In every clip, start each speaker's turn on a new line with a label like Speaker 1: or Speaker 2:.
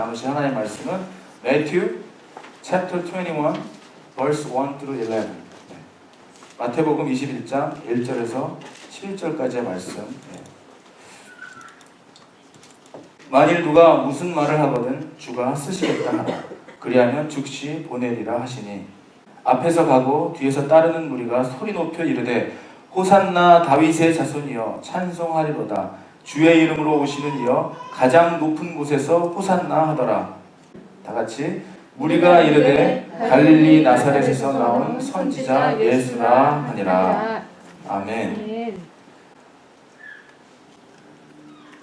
Speaker 1: 나누실 하나님의 말씀은 Matthew chapter 21 verse 1 through 11. 마태복음 21장 1절에서 11절까지의 말씀. 만일 누가 무슨 말을 하거든 주가 쓰시겠다 하라. 그리하면 즉시 보내리라 하시니 앞에서 가고 뒤에서 따르는 무리가 소리 높여 이르되 호산나 다윗의 자손이여 찬송하리로다. 주의 이름으로 오시는 이여 가장 높은 곳에서 호산나 하더라. 다 같이 무리가 이르되 갈릴리 나사렛에서 나온 선지자 예수라 하니라. 아멘.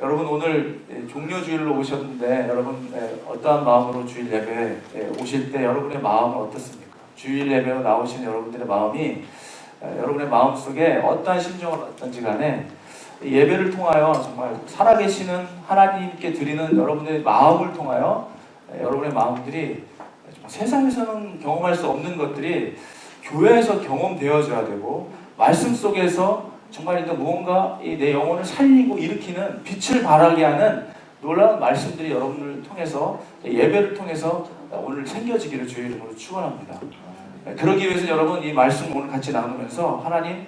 Speaker 1: 여러분 오늘 종료주일로 오셨는데 여러분 어떠한 마음으로 주일 예배에 오실 때 여러분의 마음은 어떻습니까? 주일 예배로 나오시는 여러분들의 마음이 여러분의 마음속에 어떠한 심정을 얻든지 간에 예배를 통하여 정말 살아계시는 하나님께 드리는 여러분의 마음을 통하여 여러분의 마음들이 세상에서는 경험할 수 없는 것들이 교회에서 경험되어져야 되고 말씀 속에서 정말 무언가 내 영혼을 살리고 일으키는 빛을 발하게 하는 놀라운 말씀들이 여러분을 통해서 예배를 통해서 오늘 생겨지기를 주의 이름으로 축원합니다. 그러기 위해서 여러분 이 말씀 오늘 같이 나누면서 하나님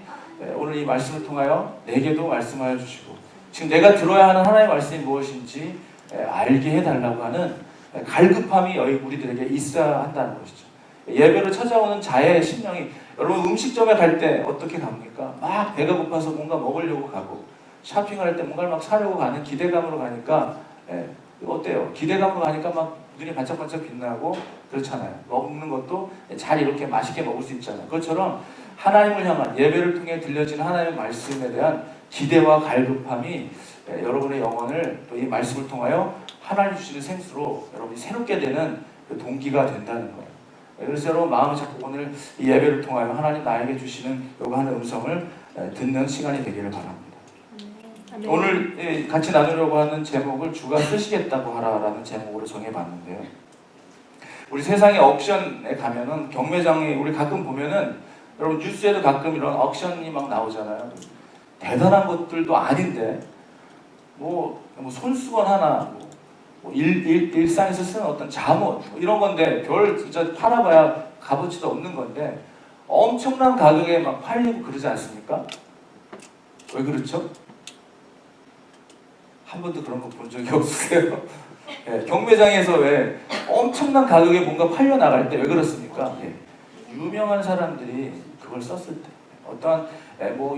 Speaker 1: 오늘 이 말씀을 통하여 내게도 말씀하여 주시고 지금 내가 들어야 하는 하나님의 말씀이 무엇인지 알게 해달라고 하는 갈급함이 우리들에게 있어야 한다는 것이죠. 예배로 찾아오는 자의 심령이 여러분 음식점에 갈 때 어떻게 갑니까? 막 배가 고파서 뭔가 먹으려고 가고 쇼핑할 때 뭔가를 막 사려고 가는 기대감으로 가니까 어때요? 기대감으로 가니까 막 눈이 반짝반짝 빛나고 그렇잖아요. 먹는 것도 잘 이렇게 맛있게 먹을 수 있잖아요. 그것처럼 하나님을 향한 예배를 통해 들려지는 하나님의 말씀에 대한 기대와 갈급함이 여러분의 영혼을 또 이 말씀을 통하여 하나님 주시는 생수로 여러분이 새롭게 되는 그 동기가 된다는 거예요. 그래서 여러분 마음을 잡고 오늘 이 예배를 통하여 하나님 나에게 주시는 요구하는 음성을 듣는 시간이 되기를 바랍니다. 오늘 같이 나누려고 하는 제목을 주가 쓰시겠다고 하라라는 제목으로 정해봤는데요. 우리 세상의 옥션에 가면은 경매장에 우리 가끔 보면은 여러분 뉴스에도 가끔 이런 옥션이 막 나오잖아요. 대단한 것들도 아닌데 뭐 손수건 하나 일상에서 쓰는 어떤 잠옷 이런 건데 별 진짜 팔아봐야 값어치도 없는 건데 엄청난 가격에 막 팔리고 그러지 않습니까? 왜 그렇죠? 한 번도 그런 거 본 적이 없으세요? 경매장에서 왜 엄청난 가격에 뭔가 팔려 나갈 때 왜 그렇습니까? 유명한 사람들이 그걸 썼을 때 어떠한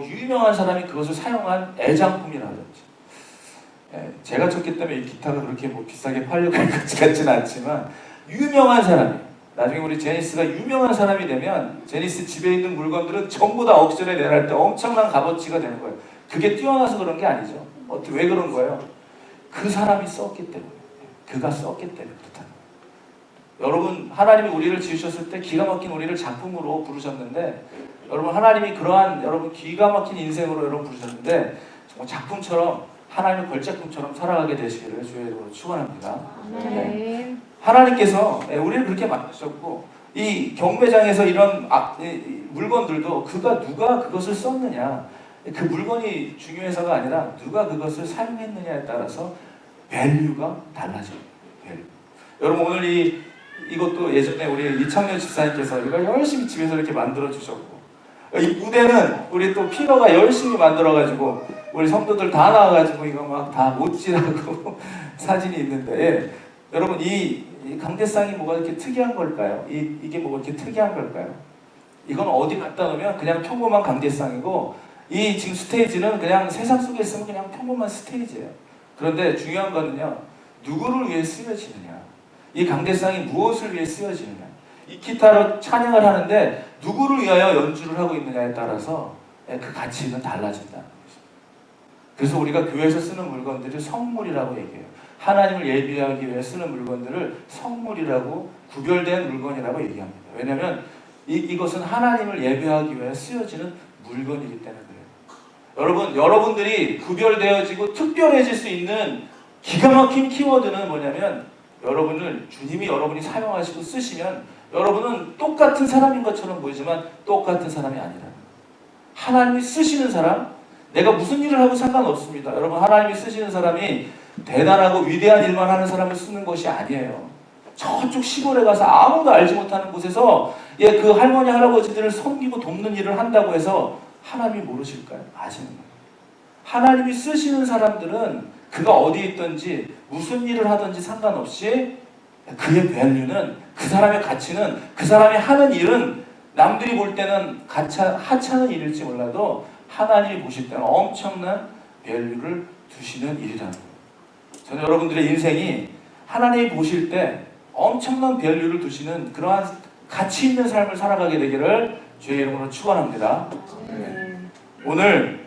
Speaker 1: 유명한 사람이 그것을 사용한 애장품이라든지 제가 쳤기 때문에 이 기타가 그렇게 비싸게 팔려고 할 것 같지는 않지만 유명한 사람이 나중에 우리 제니스가 유명한 사람이 되면 제니스 집에 있는 물건들은 전부 다 옥션에 내놓을 때 엄청난 값어치가 되는 거예요. 그게 뛰어나서 그런 게 아니죠. 왜 그런 거예요? 그 사람이 썼기 때문에 그가 썼기 때문에 그렇다는 거예요. 여러분 하나님이 우리를 지으셨을 때 기가 막힌 우리를 작품으로 부르셨는데 여러분 하나님이 그러한 여러분 기가 막힌 인생으로 여러분 부르셨는데 정말 작품처럼 하나님의 걸작품처럼 살아가게 되시기를 주의 이름으로 축원합니다. 하나님께서 우리를 그렇게 만드셨고 이 경매장에서 이런 물건들도 누가 그것을 썼느냐 그 물건이 중요해서가 아니라 누가 그것을 사용했느냐에 따라서 밸류가 달라져요. 밸류. 여러분 오늘 이것도 예전에 우리 이창렬 집사님께서 이걸 열심히 집에서 이렇게 만들어 주셨고 이 무대는 우리 또 피너가 열심히 만들어가지고 우리 성도들 다 나와가지고 이거 막 다 못질하고 사진이 있는데 여러분 이 강대상이 뭐가 이렇게 특이한 걸까요? 이게 뭐가 이렇게 특이한 걸까요? 이건 어디 갖다 놓으면 그냥 평범한 강대상이고 이 지금 스테이지는 그냥 세상 속에 있으면 그냥 평범한 스테이지예요. 그런데 중요한 거는요 누구를 위해 쓰여지느냐 이 강대상이 무엇을 위해 쓰여지느냐 이 기타로 찬양을 하는데 누구를 위하여 연주를 하고 있느냐에 따라서 그 가치는 달라진다는 거죠. 그래서 우리가 교회에서 쓰는 물건들을 성물이라고 얘기해요. 하나님을 예비하기 위해 쓰는 물건들을 성물이라고 구별된 물건이라고 얘기합니다. 왜냐하면 이것은 하나님을 예배하기 위해 쓰여지는 물건이기 때문에 그래요. 여러분들이 구별되어지고 특별해질 수 있는 기가 막힌 키워드는 뭐냐면 주님이 여러분이 사용하시고 쓰시면 여러분은 똑같은 사람인 것처럼 보이지만 똑같은 사람이 아니라는 거예요. 하나님이 쓰시는 사람, 내가 무슨 일을 하고 상관없습니다. 여러분 하나님이 쓰시는 사람이 대단하고 위대한 일만 하는 사람을 쓰는 것이 아니에요. 저쪽 시골에 가서 아무도 알지 못하는 곳에서 그 할머니 할아버지들을 섬기고 돕는 일을 한다고 해서 하나님이 모르실까요? 아시는 거예요. 하나님이 쓰시는 사람들은 그가 어디에 있든지 무슨 일을 하든지 상관없이 그의 밸류는, 그 사람의 가치는, 그 사람이 하는 일은 남들이 볼 때는 하찮은 일일지 몰라도 하나님이 보실 때는 엄청난 밸류를 두시는 일이라는 거예요. 저는 여러분들의 인생이 하나님이 보실 때 엄청난 밸류를 두시는 그러한 가치 있는 삶을 살아가게 되기를 주의 이름으로 축원합니다. 오늘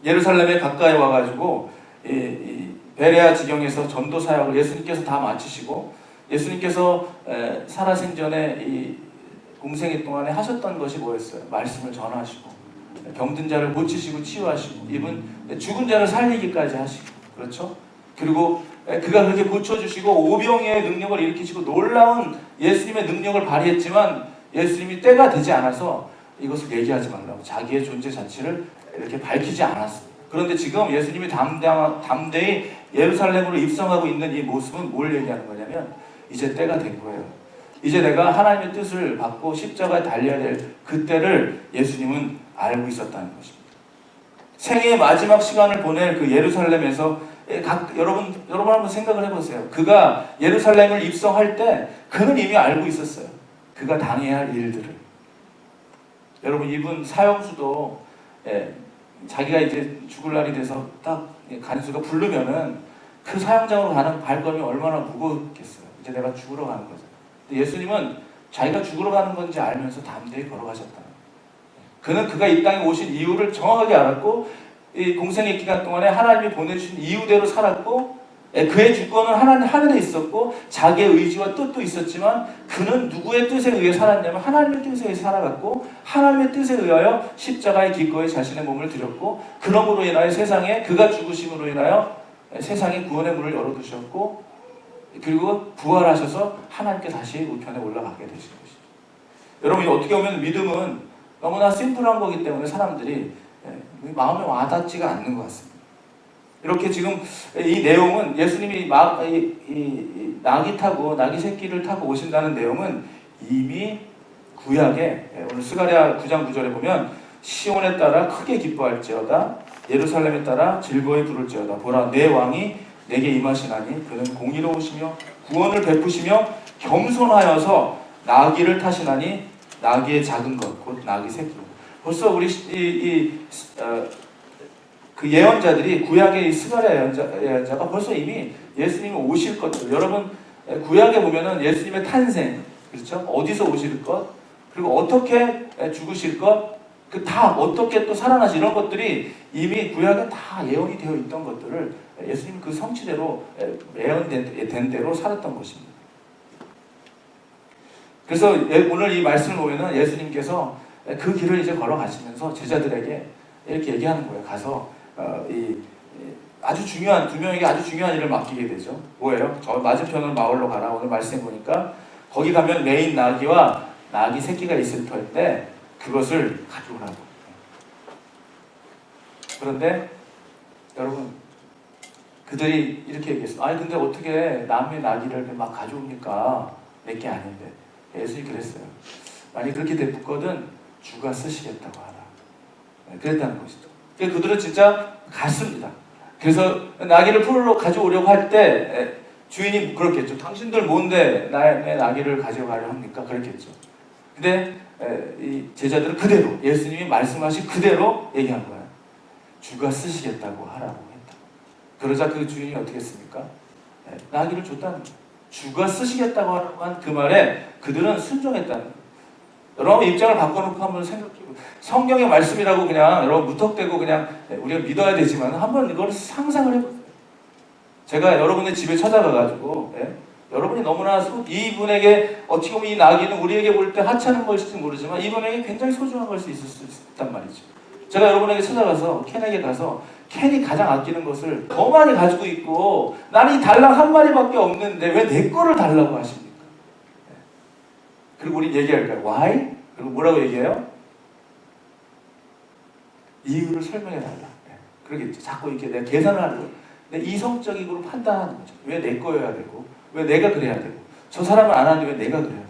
Speaker 1: 예루살렘에 가까이 와가지고 이 베레아 지경에서 전도 사역을 예수님께서 다 마치시고, 예수님께서 살아생전에 이 공생애 동안에 하셨던 것이 뭐였어요? 말씀을 전하시고, 병든 자를 고치시고 치유하시고, 이분 죽은 자를 살리기까지 하시고, 그렇죠? 그리고 그가 그렇게 고쳐주시고 오병이의 능력을 일으키시고 놀라운 예수님의 능력을 발휘했지만 예수님이 때가 되지 않아서 이것을 얘기하지 말라고 자기의 존재 자체를 이렇게 밝히지 않았습니다. 그런데 지금 예수님이 담대히 예루살렘으로 입성하고 있는 이 모습은 뭘 얘기하는 거냐면, 이제 때가 된 거예요. 이제 내가 하나님의 뜻을 받고 십자가에 달려야 될 그때를 예수님은 알고 있었다는 것입니다. 생애의 마지막 시간을 보낼 그 예루살렘에서 여러분 한번 생각을 해보세요. 그가 예루살렘을 입성할 때 그는 이미 알고 있었어요. 그가 당해야 할 일들을. 여러분, 이분 사형수도 자기가 이제 죽을 날이 돼서 딱 간수가 부르면은 그 사형장으로 가는 발걸음이 얼마나 무거웠겠어요. 이제 내가 죽으러 가는 거죠. 근데 예수님은 자기가 죽으러 가는 건지 알면서 담대히 걸어가셨다. 그는 그가 이 땅에 오신 이유를 정확하게 알았고, 이 공생의 기간 동안에 하나님이 보내주신 이유대로 살았고, 그의 주권은 하늘에 있었고 자기의 의지와 뜻도 있었지만 그는 누구의 뜻에 의해 살았냐면 하나님의 뜻에 의해 살아갔고, 하나님의 뜻에 의하여 십자가의 기꺼이 자신의 몸을 드렸고, 그러므로 인하여 세상에 그가 죽으심으로 인하여 세상에 구원의 문을 열어두셨고, 그리고 부활하셔서 하나님께 다시 우편에 올라가게 되신 것이죠. 여러분, 어떻게 보면 믿음은 너무나 심플한 거기 때문에 사람들이 마음에 와닿지가 않는 것 같습니다. 이렇게 지금 이 내용은 예수님이 나귀 타고 나귀 새끼를 타고 오신다는 내용은 이미 구약에 오늘 스가랴 9장 9절에 보면 시온에 따라 크게 기뻐할지어다 예루살렘에 따라 즐거이 부를지어다 보라 내 왕이 내게 임하시나니 그는 공의로우시며 구원을 베푸시며 겸손하여서 나귀를 타시나니 나귀의 작은 것 곧 나귀 새끼. 벌써 우리 그 예언자들이 구약의 스가랴 예언자가 벌써 이미 예수님이 오실 것들, 여러분 구약에 보면은 예수님의 탄생, 그렇죠? 어디서 오실 것, 그리고 어떻게 죽으실 것, 그 다 어떻게 또 살아나시, 이런 것들이 이미 구약에 다 예언이 되어 있던 것들을 예수님 그 성취대로 예언된 대로 살았던 것입니다. 그래서 오늘 이 말씀을 보면은 예수님께서 그 길을 이제 걸어가시면서 제자들에게 이렇게 얘기하는 거예요. 가서 아주 중요한, 두 명에게 아주 중요한 일을 맡기게 되죠. 뭐예요? 저 맞은편으로 마을로 가라. 오늘 말씀 보니까 거기 가면 메인 나귀와 나귀 새끼가 있을 터인데 그것을 가져오라고. 그런데 여러분, 그들이 이렇게 얘기했어요. 아니 근데 어떻게 남의 나귀를 막 가져옵니까? 내 게 아닌데. 예수님이 그랬어요. 만약 그렇게 됐거든 주가 쓰시겠다고 하라. 그랬다는 것이죠. 그들은 진짜 갔습니다. 그래서 나귀를 풀로 가져오려고 할 때 주인이 그렇겠죠. 당신들 뭔데 내 나귀를 가져가려 합니까? 그랬겠죠. 근데 이 제자들은 그대로 예수님이 말씀하신 그대로 얘기한 거예요. 주가 쓰시겠다고 하라고 했다. 그러자 그 주인이 어떻게 했습니까? 나귀를 줬다는 거예요. 주가 쓰시겠다고 하라고 한 그 말에 그들은 순종했다는 거예요. 여러분 입장을 바꿔놓고 한번 생각해보세요. 성경의 말씀이라고 그냥 여러분 무턱대고 그냥 우리가 믿어야 되지만 한번 이걸 상상을 해보세요. 제가 여러분의 집에 찾아가가지고 여러분이 너무나 이분에게 어떻게 보면 이 나귀는 우리에게 볼 때 하찮은 것일지 모르지만 이분에게 굉장히 소중한 걸 수 있을 수 있단 말이죠. 제가 여러분에게 찾아가서 켄에게 가서 켄이 가장 아끼는 것을 더 많이 가지고 있고 나는 이 달랑 한 마리밖에 없는데 왜 내 거를 달라고 하십니까? 그리고 우리 얘기할까요? Why? 그리고 뭐라고 얘기해요? 이유를 설명해 달라. 그러겠죠. 자꾸 이렇게 내가 계산을 하는 거예요. 근데 이성적으로 판단하는 거죠. 왜 내 거여야 되고, 왜 내가 그래야 되고, 저 사람은 안 하는데 왜 내가 그래야 되고.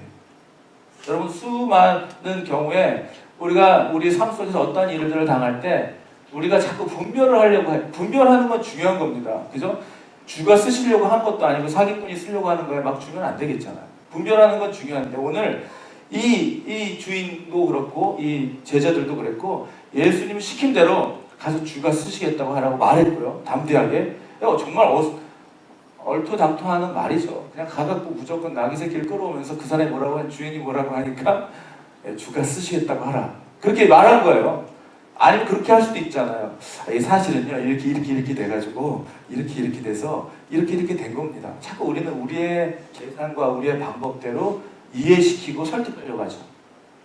Speaker 1: 여러분, 수많은 경우에 우리가 우리 삶 속에서 어떠한 일들을 당할 때 우리가 자꾸 분별을 하려고 해. 분별하는 건 중요한 겁니다. 그죠? 주가 쓰시려고 한 것도 아니고 사기꾼이 쓰려고 하는 거에 막 주면 안 되겠잖아요. 분별하는 건 중요한데, 오늘 이 주인도 그렇고 이 제자들도 그랬고, 예수님이 시킨 대로 가서 주가 쓰시겠다고 하라고 말했고요. 담대하게. 정말 얼토당토하는 말이죠. 그냥 가갖고 무조건 나귀 새끼를 끌어오면서 그 사람이 뭐라고 하니, 주인이 뭐라고 하니까 주가 쓰시겠다고 하라, 그렇게 말한 거예요. 아니면 그렇게 할 수도 있잖아요. 사실은요, 이렇게 돼가지고 이렇게 돼서 이렇게 된 겁니다. 자꾸 우리는 우리의 계산과 우리의 방법대로 이해시키고 설득하려고 하죠.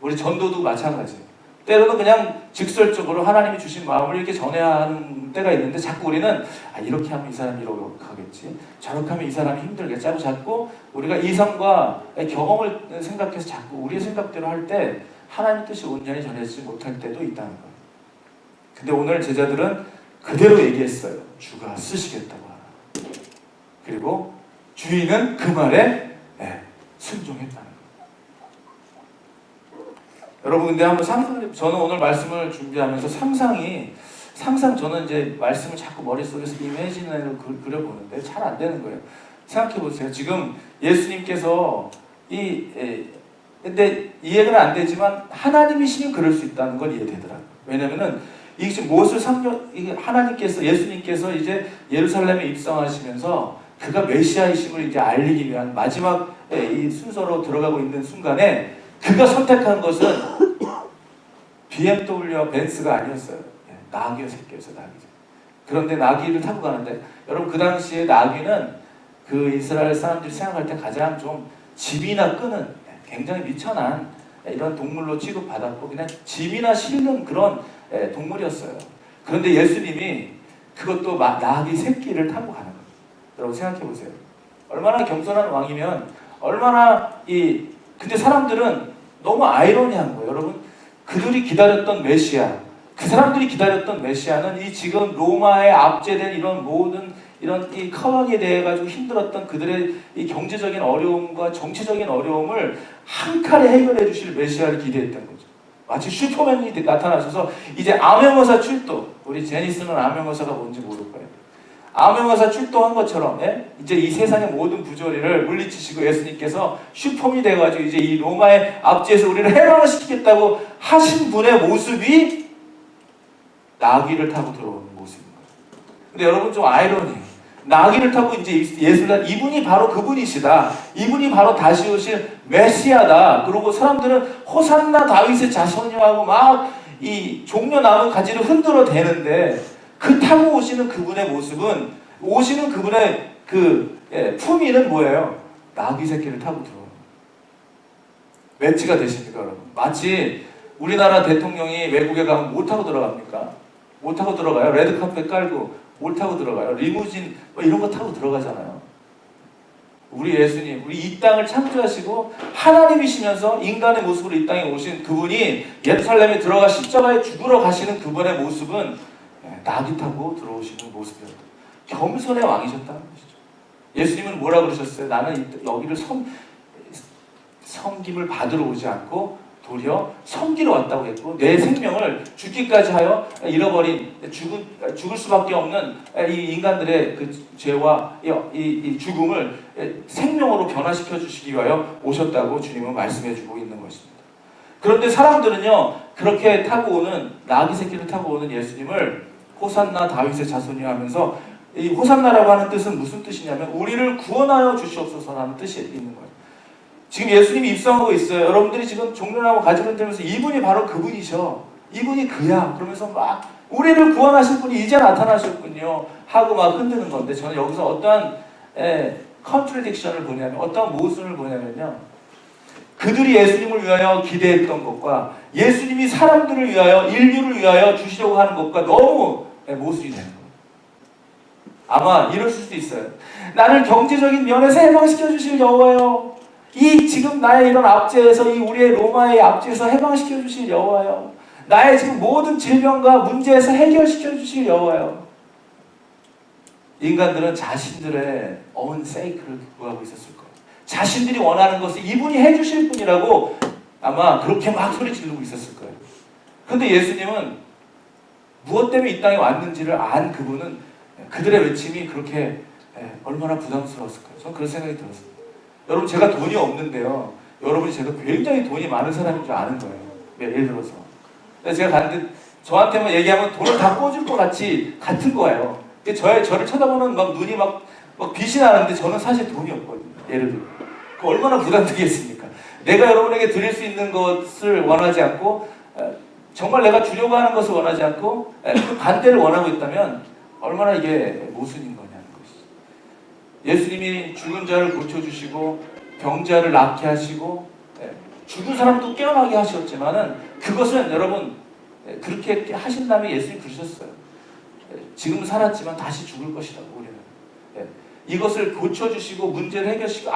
Speaker 1: 우리 전도도 마찬가지예요. 때로는 그냥 직설적으로 하나님이 주신 마음을 이렇게 전해야 하는 때가 있는데, 자꾸 우리는 이렇게 하면 이 사람이 이렇게 하겠지, 저렇게 하면 이 사람이 힘들겠지 하고 자꾸 우리가 이성과 경험을 생각해서 자꾸 우리의 생각대로 할 때 하나님의 뜻이 온전히 전해지지 못할 때도 있다는 거예요. 근데 오늘 제자들은 그대로 얘기했어요. 주가 쓰시겠다고 하라. 그리고 주인은 그 말에 순종했다는 거예요. 여러분, 근데 한번 저는 오늘 말씀을 준비하면서 상상 저는 이제 말씀을 자꾸 머릿속에서 이미지를 그려보는데 잘 안 되는 거예요. 생각해 보세요. 지금 예수님께서 근데 이해는 안 되지만 하나님이시면 그럴 수 있다는 건 이해되더라고요. 왜냐면은 이게 지금 무엇을 예수님께서 이제 예루살렘에 입성하시면서 그가 메시아이심을 이제 알리기 위한 마지막 이 순서로 들어가고 있는 순간에 그가 선택한 것은 BMW와 벤츠가 아니었어요. 나귀와 새끼였어요. 나귀. 그런데 나귀를 타고 가는데, 여러분, 그 당시에 나귀는 그 이스라엘 사람들이 생각할 때 가장 좀 집이나 끄는, 굉장히 미천한 이런 동물로 취급받았고 그냥 집이나 실는 그런 동물이었어요. 그런데 예수님이 그것도 나귀 새끼를 타고 가는 거예요. 여러분, 생각해 보세요. 얼마나 겸손한 왕이면 얼마나 근데 사람들은 너무 아이러니한 거예요. 여러분, 그들이 기다렸던 메시아, 그 사람들이 기다렸던 메시아는 이 지금 로마에 압제된 이런 모든 이런 이 카왕에 대해 가지고 힘들었던 그들의 이 경제적인 어려움과 정치적인 어려움을 한 칼에 해결해 주실 메시아를 기대했던 거죠. 마치 슈퍼맨이 나타나셔서 이제 암행어사 출동, 우리 제니스는 암행어사가 뭔지 모를 거예요. 암행어사 출동한 것처럼 이제 이 세상의 모든 부조리를 물리치시고 예수님께서 슈퍼맨이 돼가지고 이제 이 로마의 압제에서 우리를 해방을 시키겠다고 하신 분의 모습이 나귀를 타고 들어오는 모습인 거예요. 근데 여러분, 좀 아이러니해요. 나귀를 타고 이제 예수가 이분이 바로 그분이시다. 이분이 바로 다시 오실 메시아다. 그리고 사람들은 호산나 다윗의 자손이라고 막 이 종려나무 가지를 흔들어 대는데, 그 타고 오시는 그분의 모습은, 오시는 그분의 품위는 뭐예요? 나귀 새끼를 타고 들어오는. 매치가 되십니까, 여러분? 마치 우리나라 대통령이 외국에 가면 뭐 타고 들어갑니까? 뭐 타고 들어가요? 레드카펫 깔고 뭘 타고 들어가요? 리무진 이런 거 타고 들어가잖아요. 우리 예수님, 우리 이 땅을 창조하시고 하나님이시면서 인간의 모습으로 이 땅에 오신 그분이 예루살렘에 들어가 십자가에 죽으러 가시는 그분의 모습은 나귀 타고 들어오시는 모습이었다. 겸손의 왕이셨다는 것이죠. 예수님은 뭐라 그러셨어요? 나는 여기를 섬김을 받으러 오지 않고 도리어 섬기러 왔다고 했고, 내 생명을 죽기까지 하여 잃어버린 죽을 수밖에 없는 이 인간들의 그 죄와 이 죽음을 생명으로 변화시켜 주시기 위하여 오셨다고 주님은 말씀해주고 있는 것입니다. 그런데 사람들은요, 그렇게 타고 오는 나귀 새끼를 타고 오는 예수님을 호산나 다윗의 자손이 하면서, 이 호산나라고 하는 뜻은 무슨 뜻이냐면 우리를 구원하여 주시옵소서라는 뜻이 있는 거예요. 지금 예수님이 입성하고 있어요. 여러분들이 지금 종려나무 가지를 들면서 이분이 바로 그분이셔, 이분이 그야, 그러면서 막 우리를 구원하실 분이 이제 나타나셨군요 하고 막 흔드는 건데, 저는 여기서 어떠한 컨트래딕션을 보냐면, 어떠한 모순을 보냐면요, 그들이 예수님을 위하여 기대했던 것과 예수님이 사람들을 위하여, 인류를 위하여 주시려고 하는 것과 너무 모순이 되는 거예요. 아마 이럴 수도 있어요. 나를 경제적인 면에서 해방시켜 주실 여호와여, 이 지금 나의 이런 압제에서, 이 우리의 로마의 압제에서 해방시켜 주실 여호와여, 나의 지금 모든 질병과 문제에서 해결시켜 주실 여호와여, 인간들은 자신들의 own sake를 구하고 있었을 거예요. 자신들이 원하는 것을 이분이 해주실 분이라고 아마 그렇게 막 소리 지르고 있었을 거예요. 그런데 예수님은 무엇 때문에 이 땅에 왔는지를 안 그분은 그들의 외침이 그렇게 얼마나 부담스러웠을까요? 저는 그런 생각이 들었습니다. 여러분, 제가 돈이 없는데요, 여러분이 제가 굉장히 돈이 많은 사람인 줄 아는 거예요. 예를 들어서 제가 갔는데 저한테만 얘기하면 돈을 다 꿔줄 것 같은 거예요. 저를 쳐다보는 막 눈이 막 빛이 나는데 저는 사실 돈이 없거든요. 예를 들어 그 얼마나 부담되겠습니까? 내가 여러분에게 드릴 수 있는 것을 원하지 않고 정말 내가 주려고 하는 것을 원하지 않고 그 반대를 원하고 있다면 얼마나 이게 모순인 거냐는 것이죠. 예수님이 죽은 자를 고쳐주시고 병자를 낫게 하시고 죽은 사람도 깨어나게 하셨지만은 그것은 여러분 그렇게 하신 다음에 예수님이 그러셨어요. 지금 살았지만 다시 죽을 것이라고 우리는. 이것을 고쳐주시고 문제를 해결시키고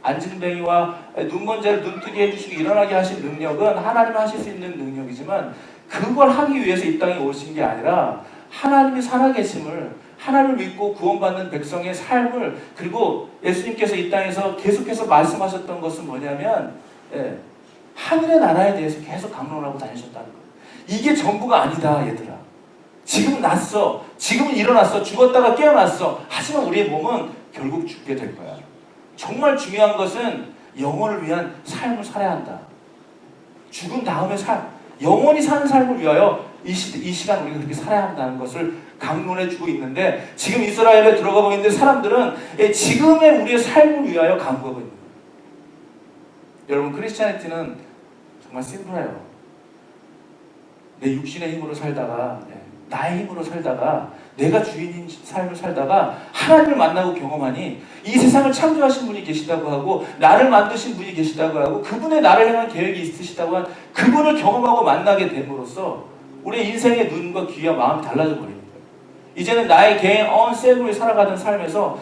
Speaker 1: 안진뱅이와 눈먼 자를 눈뜨게 해주시고 일어나게 하신 능력은 하나님이 하실 수 있는 능력이지만 그걸 하기 위해서 이 땅에 오신 게 아니라 하나님이 살아계심을, 하나님을 믿고 구원받는 백성의 삶을, 그리고 예수님께서 이 땅에서 계속해서 말씀하셨던 것은 뭐냐면 하늘의 나라에 대해서 계속 강론하고 다니셨다는 거예요. 이게 전부가 아니다 얘들아. 지금은 났어. 지금은 일어났어. 죽었다가 깨어났어. 하지만 우리의 몸은 결국 죽게 될 거야. 정말 중요한 것은 영혼을 위한 삶을 살아야 한다. 죽은 다음의 삶, 영원히 사는 삶을 위하여 이 시간 우리가 그렇게 살아야 한다는 것을 강론해 주고 있는데, 지금 이스라엘에 들어가고 있는 사람들은 지금의 우리의 삶을 위하여 강구하고 있는 거예요. 여러분, 크리스찬리티는 정말 심플해요. 내 육신의 힘으로 살다가, 나의 힘으로 살다가, 내가 주인인 삶을 살다가 하나님을 만나고 경험하니 이 세상을 창조하신 분이 계시다고 하고 나를 만드신 분이 계시다고 하고 그분의 나를 향한 계획이 있으시다고 한 그분을 경험하고 만나게 됨으로써 우리의 인생의 눈과 귀와 마음이 달라져 버리는 거예요. 이제는 나의 개인 언세그로 살아가던 삶에서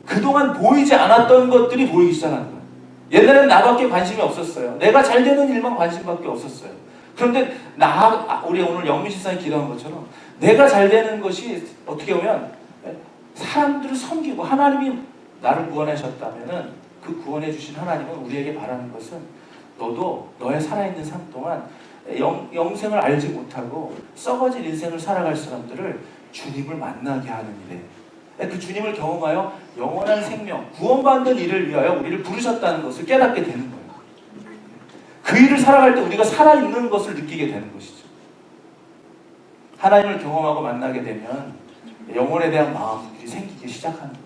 Speaker 1: 그동안 보이지 않았던 것들이 보이기 시작하는 거예요. 옛날에는 나밖에 관심이 없었어요. 내가 잘 되는 일만 관심밖에 없었어요. 그런데 우리 오늘 영민실상이 기도한 것처럼 내가 잘 되는 것이 어떻게 보면 사람들을 섬기고, 하나님이 나를 구원하셨다면은 그 구원해 주신 하나님은 우리에게 바라는 것은 너도 너의 살아있는 삶 동안 영생을 알지 못하고 썩어질 인생을 살아갈 사람들을 주님을 만나게 하는 일에, 그 주님을 경험하여 영원한 생명, 구원받는 일을 위하여 우리를 부르셨다는 것을 깨닫게 되는 거예요. 그 일을 살아갈 때 우리가 살아있는 것을 느끼게 되는 것이죠. 하나님을 경험하고 만나게 되면 영혼에 대한 마음이 생기기 시작하는 거예요.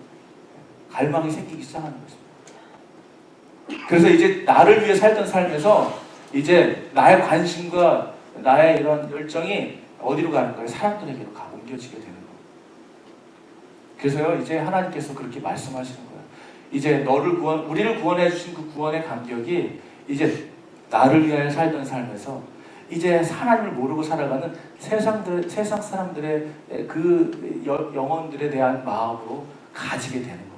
Speaker 1: 갈망이 생기기 시작하는 것입니다. 그래서 이제 나를 위해 살던 삶에서 이제 나의 관심과 나의 이런 열정이 어디로 가는 거예요? 사람들에게로 옮겨지게 되는 거예요. 그래서요, 이제 하나님께서 그렇게 말씀하시는 거예요. 이제 우리를 구원해 주신 그 구원의 간격이 이제 나를 위하여 살던 삶에서 이제 하나님을 모르고 살아가는 세상 사람들의 그 영혼들에 대한 마음으로 가지게 되는 겁니다.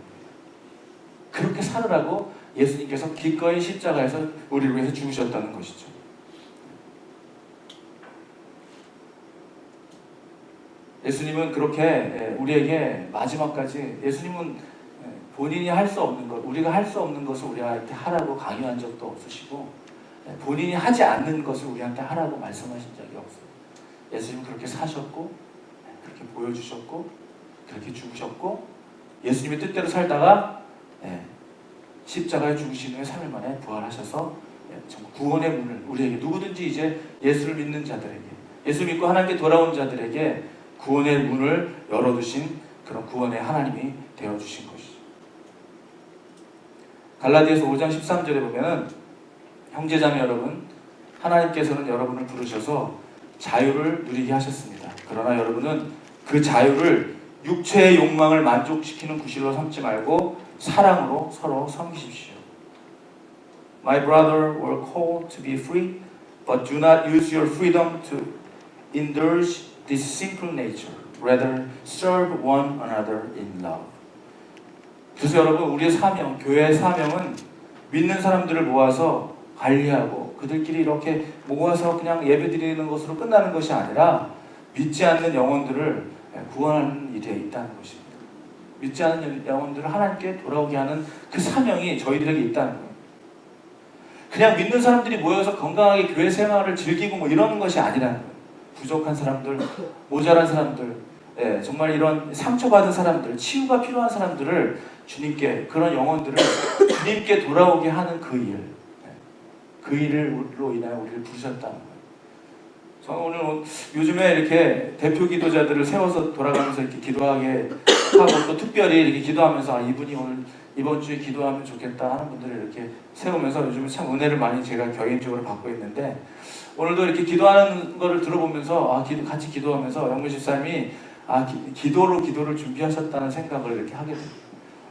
Speaker 1: 그렇게 살으라고 예수님께서 기꺼이 십자가에서 우리를 위해서 죽으셨다는 것이죠. 예수님은 그렇게 우리에게 마지막까지, 예수님은 본인이 할 수 없는 것, 우리가 할 수 없는 것을 우리한테 하라고 강요한 적도 없으시고, 본인이 하지 않는 것을 우리한테 하라고 말씀하신 적이 없어요. 예수님은 그렇게 사셨고, 그렇게 보여주셨고, 그렇게 죽으셨고, 예수님의 뜻대로 살다가 십자가에 죽으신 후에 3일 만에 부활하셔서 정말 구원의 문을 우리에게, 누구든지 이제 예수를 믿는 자들에게, 예수 믿고 하나님께 돌아온 자들에게 구원의 문을 열어두신 그런 구원의 하나님이 되어주신 것이죠. 갈라디아서 5장 13절에 보면은, 형제자매 여러분, 하나님께서는 여러분을 부르셔서 자유를 누리게 하셨습니다. 그러나 여러분은 그 자유를 육체의 욕망을 만족시키는 구실로 삼지 말고 사랑으로 서로 섬기십시오. My brother were called to be free, but do not use your freedom to indulge this sinful nature. Rather, serve one another in love. 그래서 여러분, 우리의 사명, 교회의 사명은 믿는 사람들을 모아서 관리하고 그들끼리 이렇게 모아서 그냥 예배드리는 것으로 끝나는 것이 아니라 믿지 않는 영혼들을 구원하는 일에 있다는 것입니다. 믿지 않는 영혼들을 하나님께 돌아오게 하는 그 사명이 저희들에게 있다는 거예요. 그냥 믿는 사람들이 모여서 건강하게 교회 생활을 즐기고 뭐 이러는 것이 아니라는 거예요. 부족한 사람들, 모자란 사람들, 정말 이런 상처받은 사람들, 치유가 필요한 사람들을 주님께, 그런 영혼들을 주님께 돌아오게 하는 그 일, 그 일로 인하여 우리를 부르셨다는 거예요. 저는 오늘 요즘에 이렇게 대표 기도자들을 세워서 돌아가면서 이렇게 기도하게 하고, 또 특별히 이렇게 기도하면서 이분이 오늘 이번 주에 기도하면 좋겠다 하는 분들을 이렇게 세우면서 요즘에 참 은혜를 많이 제가 개인적으로 받고 있는데, 오늘도 이렇게 기도하는 거를 들어보면서 같이 기도하면서 영문 집사님이 기도를 준비하셨다는 생각을 이렇게 하게 됩니다.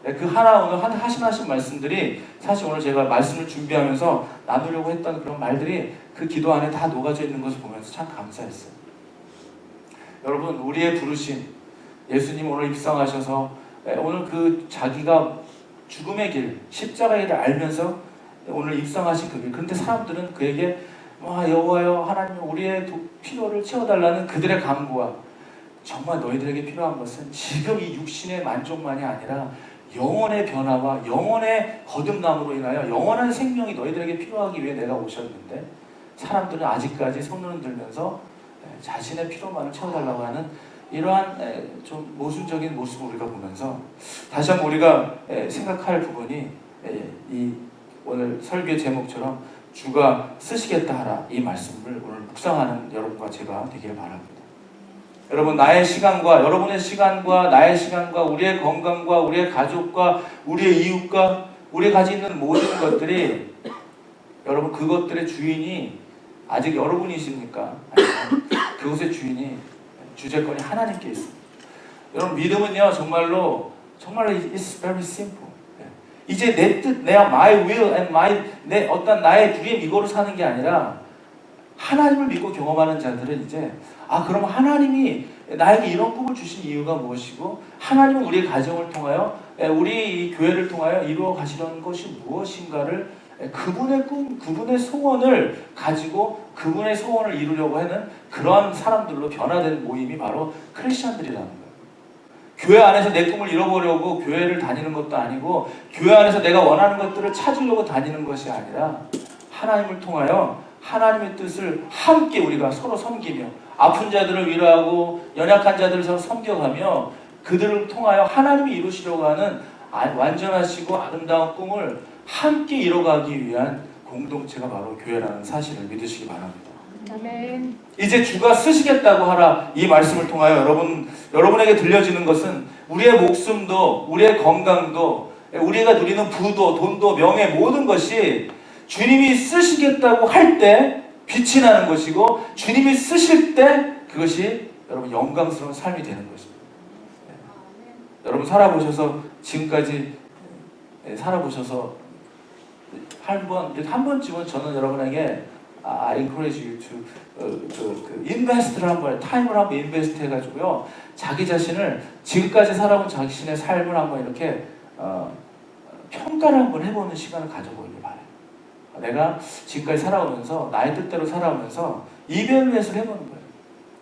Speaker 1: 그 오늘 하신 말씀들이 사실 오늘 제가 말씀을 준비하면서 나누려고 했던 그런 말들이 그 기도 안에 다 녹아져 있는 것을 보면서 참 감사했어요. 여러분, 우리의 부르심, 예수님 오늘 입성하셔서 오늘 그 자기가 죽음의 길, 십자가의 길을 알면서 오늘 입성하신 그 길. 그런데 사람들은 그에게 여호와여 하나님 우리의 필요를 채워달라는 그들의 간구와, 정말 너희들에게 필요한 것은 지금 이 육신의 만족만이 아니라 영혼의 변화와 영혼의 거듭남으로 인하여 영원한 생명이 너희들에게 필요하기 위해 내가 오셨는데, 사람들은 아직까지 손을 들면서 자신의 필요만을 채워달라고 하는 이러한 좀 모순적인 모습을 우리가 보면서 다시 한번 우리가 생각할 부분이, 이 오늘 설교의 제목처럼 주가 쓰시겠다 하라, 이 말씀을 오늘 묵상하는 여러분과 제가 되기를 바랍니다. 여러분, 나의 시간과 여러분의 시간과 나의 시간과 우리의 건강과 우리의 가족과 우리의 이웃과 우리가 가지고 있는 모든 것들이, 여러분 그것들의 주인이 아직 여러분이십니까? 아니면 그것의 주인이, 주재권이 하나님께 있습니다. 여러분, 믿음은요 정말로 it's very simple. 이제 내 뜻, my will and 나의 드림 이거로 사는 게 아니라, 하나님을 믿고 경험하는 자들은 이제 그럼 하나님이 나에게 이런 꿈을 주신 이유가 무엇이고, 하나님은 우리의 가정을 통하여, 우리 이 교회를 통하여 이루어 가시려는 것이 무엇인가를, 그분의 꿈, 그분의 소원을 가지고 그분의 소원을 이루려고 하는 그러한 사람들로 변화된 모임이 바로 크리스천들이라는 거예요. 교회 안에서 내 꿈을 이뤄보려고 교회를 다니는 것도 아니고, 교회 안에서 내가 원하는 것들을 찾으려고 다니는 것이 아니라, 하나님을 통하여 하나님의 뜻을 함께 우리가 서로 섬기며, 아픈 자들을 위로하고 연약한 자들을 서로 섬겨가며, 그들을 통하여 하나님이 이루시려고 하는 완전하시고 아름다운 꿈을 함께 이뤄가기 위한 공동체가 바로 교회라는 사실을 믿으시기 바랍니다.
Speaker 2: 아멘.
Speaker 1: 이제 주가 쓰시겠다고 하라, 이 말씀을 통하여 여러분에게 들려지는 것은, 우리의 목숨도 우리의 건강도 우리가 누리는 부도 돈도 명예 모든 것이 주님이 쓰시겠다고 할 때 빛이 나는 것이고, 주님이 쓰실 때 그것이 여러분 영광스러운 삶이 되는 것입니다. 여러분 살아보셔서 지금까지 살아보셔서 한 번쯤은 저는 여러분에게 I encourage you to invest를 한번, 타임을 한번 인베스트 해가지고요, 자기 자신을 지금까지 살아온 자신의 삶을 한번 이렇게 평가를 한번 해보는 시간을 가져보길 바래요. 내가 지금까지 살아오면서 나의 뜻대로 살아오면서 이밸류에이션을 해보는 거예요.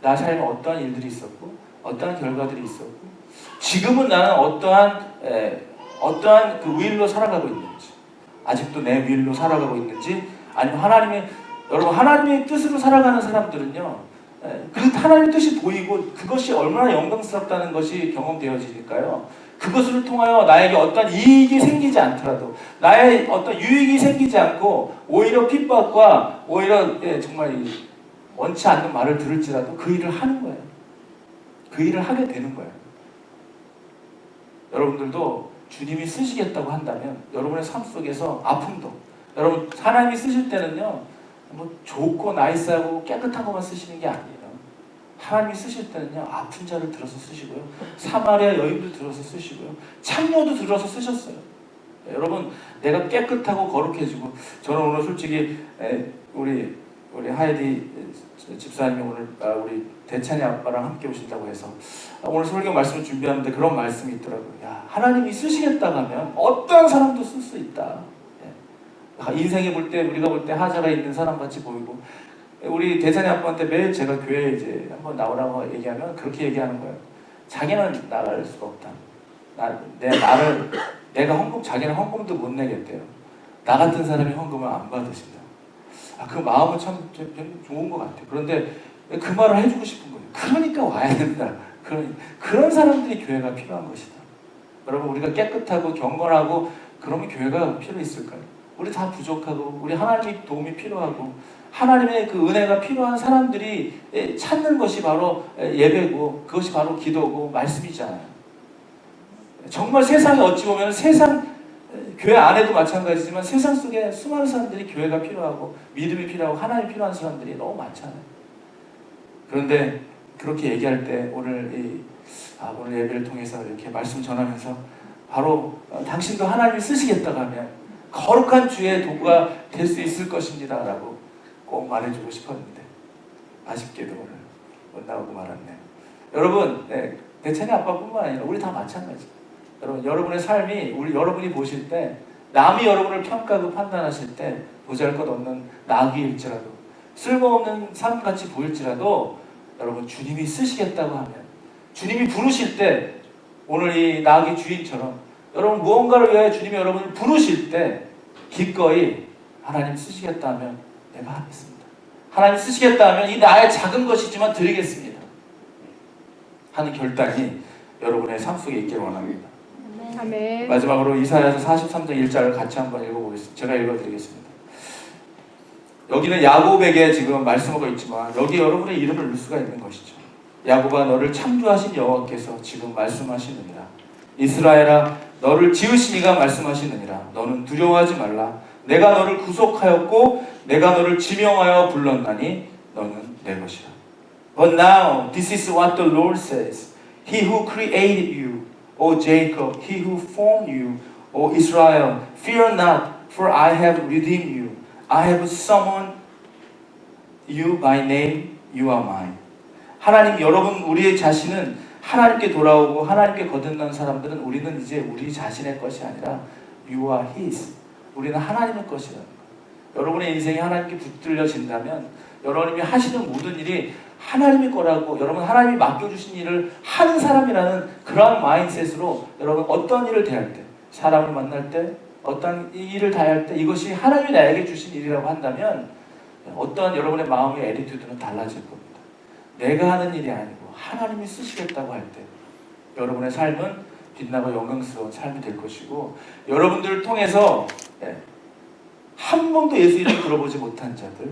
Speaker 1: 나 삶에 어떠한 일들이 있었고 어떠한 결과들이 있었고, 지금은 나는 어떠한 그 wil로 살아가고 있는지, 아직도 내 wil로 살아가고 있는지, 아니면 하나님의 뜻으로 살아가는 사람들은요, 그 하나님의 뜻이 보이고 그것이 얼마나 영광스럽다는 것이 경험되어지니까요, 그것을 통하여 나에게 어떤 이익이 생기지 않더라도, 나의 어떤 유익이 생기지 않고 오히려 핍박과 오히려 정말 원치 않는 말을 들을지라도 그 일을 하는 거예요. 그 일을 하게 되는 거예요. 여러분들도 주님이 쓰시겠다고 한다면 여러분의 삶 속에서 아픔도, 여러분 하나님이 쓰실 때는요 뭐 좋고 나이스하고 깨끗한 것만 쓰시는 게 아니에요. 하나님이 쓰실 때는요 아픈 자를 들어서 쓰시고요, 사마리아 여인도 들어서 쓰시고요, 창녀도 들어서 쓰셨어요. 여러분, 내가 깨끗하고 거룩해지고, 저는 오늘 솔직히 우리 하이디 집사님이 오늘 우리 대찬이 아빠랑 함께 오신다고 해서 오늘 설교 말씀을 준비하는데 그런 말씀이 있더라고요. 야, 하나님이 쓰시겠다고 하면 어떠한 사람도 쓸 수 있다. 인생에 볼 때, 우리가 볼 때 하자가 있는 사람 같이 보이고, 우리 대찬이 아빠한테 매일 제가 교회에 이제 한번 나오라고 얘기하면 그렇게 얘기하는 거예요. 자기는 나갈 수가 없다. 내가 헌금, 자기는 헌금도 못 내겠대요. 나 같은 사람이 헌금을 안 받으신다. 그 마음은 참 좋은 것 같아요. 그런데 그 말을 해주고 싶은 거예요. 그러니까 와야 된다. 그런 사람들이 교회가 필요한 것이다. 여러분, 우리가 깨끗하고 경건하고 그러면 교회가 필요 있을까요? 우리 다 부족하고 우리 하나님의 도움이 필요하고 하나님의 그 은혜가 필요한 사람들이 찾는 것이 바로 예배고 그것이 바로 기도고 말씀이잖아요. 정말 세상에 어찌 보면 교회 안에도 마찬가지지만 세상 속에 수많은 사람들이 교회가 필요하고 믿음이 필요하고 하나님이 필요한 사람들이 너무 많잖아요. 그런데 그렇게 얘기할 때 오늘 예배를 통해서 이렇게 말씀 전하면서 바로 당신도 하나님이 쓰시겠다고 하면 거룩한 주의 도구가 될 수 있을 것입니다 라고 꼭 말해주고 싶었는데 아쉽게도 오늘 못 나오고 말았네요. 여러분, 대찬이 아빠뿐만 아니라 우리 다 마찬가지예요. 여러분의 삶이 여러분이 보실 때 남이 여러분을 평가하고 판단하실 때 보잘것없는 낙이일지라도 쓸모없는 삶같이 보일지라도 여러분 주님이 쓰시겠다고 하면 주님이 부르실 때 오늘 이 낙이 주인처럼 여러분 무언가를 위하여 주님이 여러분을 부르실 때 기꺼이 하나님 쓰시겠다 하면 내가 하겠습니다. 하나님 쓰시겠다 하면 이 나의 작은 것이지만 드리겠습니다 하는 결단이 여러분의 삶 속에 있기를 원합니다.
Speaker 2: 아멘.
Speaker 1: 마지막으로 이사야서 43장 1절을 같이 한번 읽어보겠습니다. 제가 읽어드리겠습니다. 여기는 야곱에게 지금 말씀하고 있지만 여기 여러분의 이름을 넣을 수가 있는 것이죠. 야곱아, 너를 창조하신 여호와께서 지금 말씀하시느니라. 이스라엘아, 너를 지으신 이가 말씀하시느니라. 너는 두려워하지 말라. 내가 너를 구속하였고 내가 너를 지명하여 불렀나니 너는 내 것이라. But now this is what the Lord says. He who created you, O Jacob, he who formed you, O Israel, fear not, for I have redeemed you. I have summoned you by name, you are mine. 하나님, 여러분, 우리의 자신은 하나님께 돌아오고 하나님께 거듭난 사람들은 우리는 이제 우리 자신의 것이 아니라 You are His. 우리는 하나님의 것이라는 거예요. 여러분의 인생이 하나님께 붙들려진다면 여러분이 하시는 모든 일이 하나님의 거라고, 여러분 하나님이 맡겨주신 일을 하는 사람이라는 그런 마인드셋으로 여러분 어떤 일을 대할 때, 사람을 만날 때, 어떤 일을 다할 때 이것이 하나님이 나에게 주신 일이라고 한다면 어떠한 여러분의 마음의 애티튜드는 달라질 겁니다. 내가 하는 일이 아니고 하나님이 쓰시겠다고 할 때 여러분의 삶은 빛나고 영광스러운 삶이 될 것이고 여러분들을 통해서 한 번도 예수 이름 들어보지 못한 자들,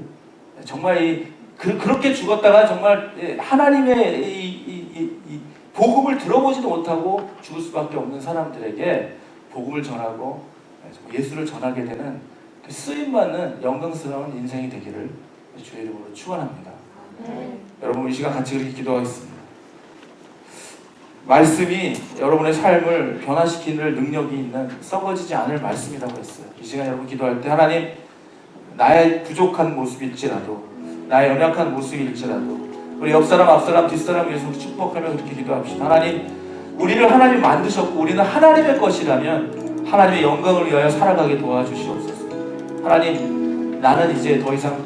Speaker 1: 정말 그렇게 죽었다가 정말 하나님의 이 복음을 들어보지도 못하고 죽을 수밖에 없는 사람들에게 복음을 전하고 예수를 전하게 되는 그 쓰임받는 영광스러운 인생이 되기를 주의 이름으로 축원합니다. 여러분, 이 시간 같이 그렇게 기도하겠습니다. 말씀이 여러분의 삶을 변화시키는 능력이 있는 썩어지지 않을 말씀이라고 했어요. 이 시간 여러분 기도할 때 하나님, 나의 부족한 모습일지라도 나의 연약한 모습일지라도 우리 옆사람 앞사람 뒷사람 위해서 축복하며 그렇게 기도합시다. 하나님, 우리를 하나님 만드셨고 우리는 하나님의 것이라면 하나님의 영광을 위하여 살아가게 도와주시옵소서. 하나님, 나는 이제 더 이상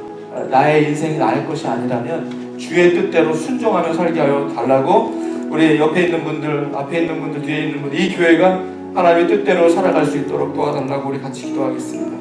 Speaker 1: 나의 인생이 나의 것이 아니라면 주의 뜻대로 순종하며 살게 하여 달라고 우리 옆에 있는 분들, 앞에 있는 분들, 뒤에 있는 분들, 이 교회가 하나님의 뜻대로 살아갈 수 있도록 도와달라고 우리 같이 기도하겠습니다.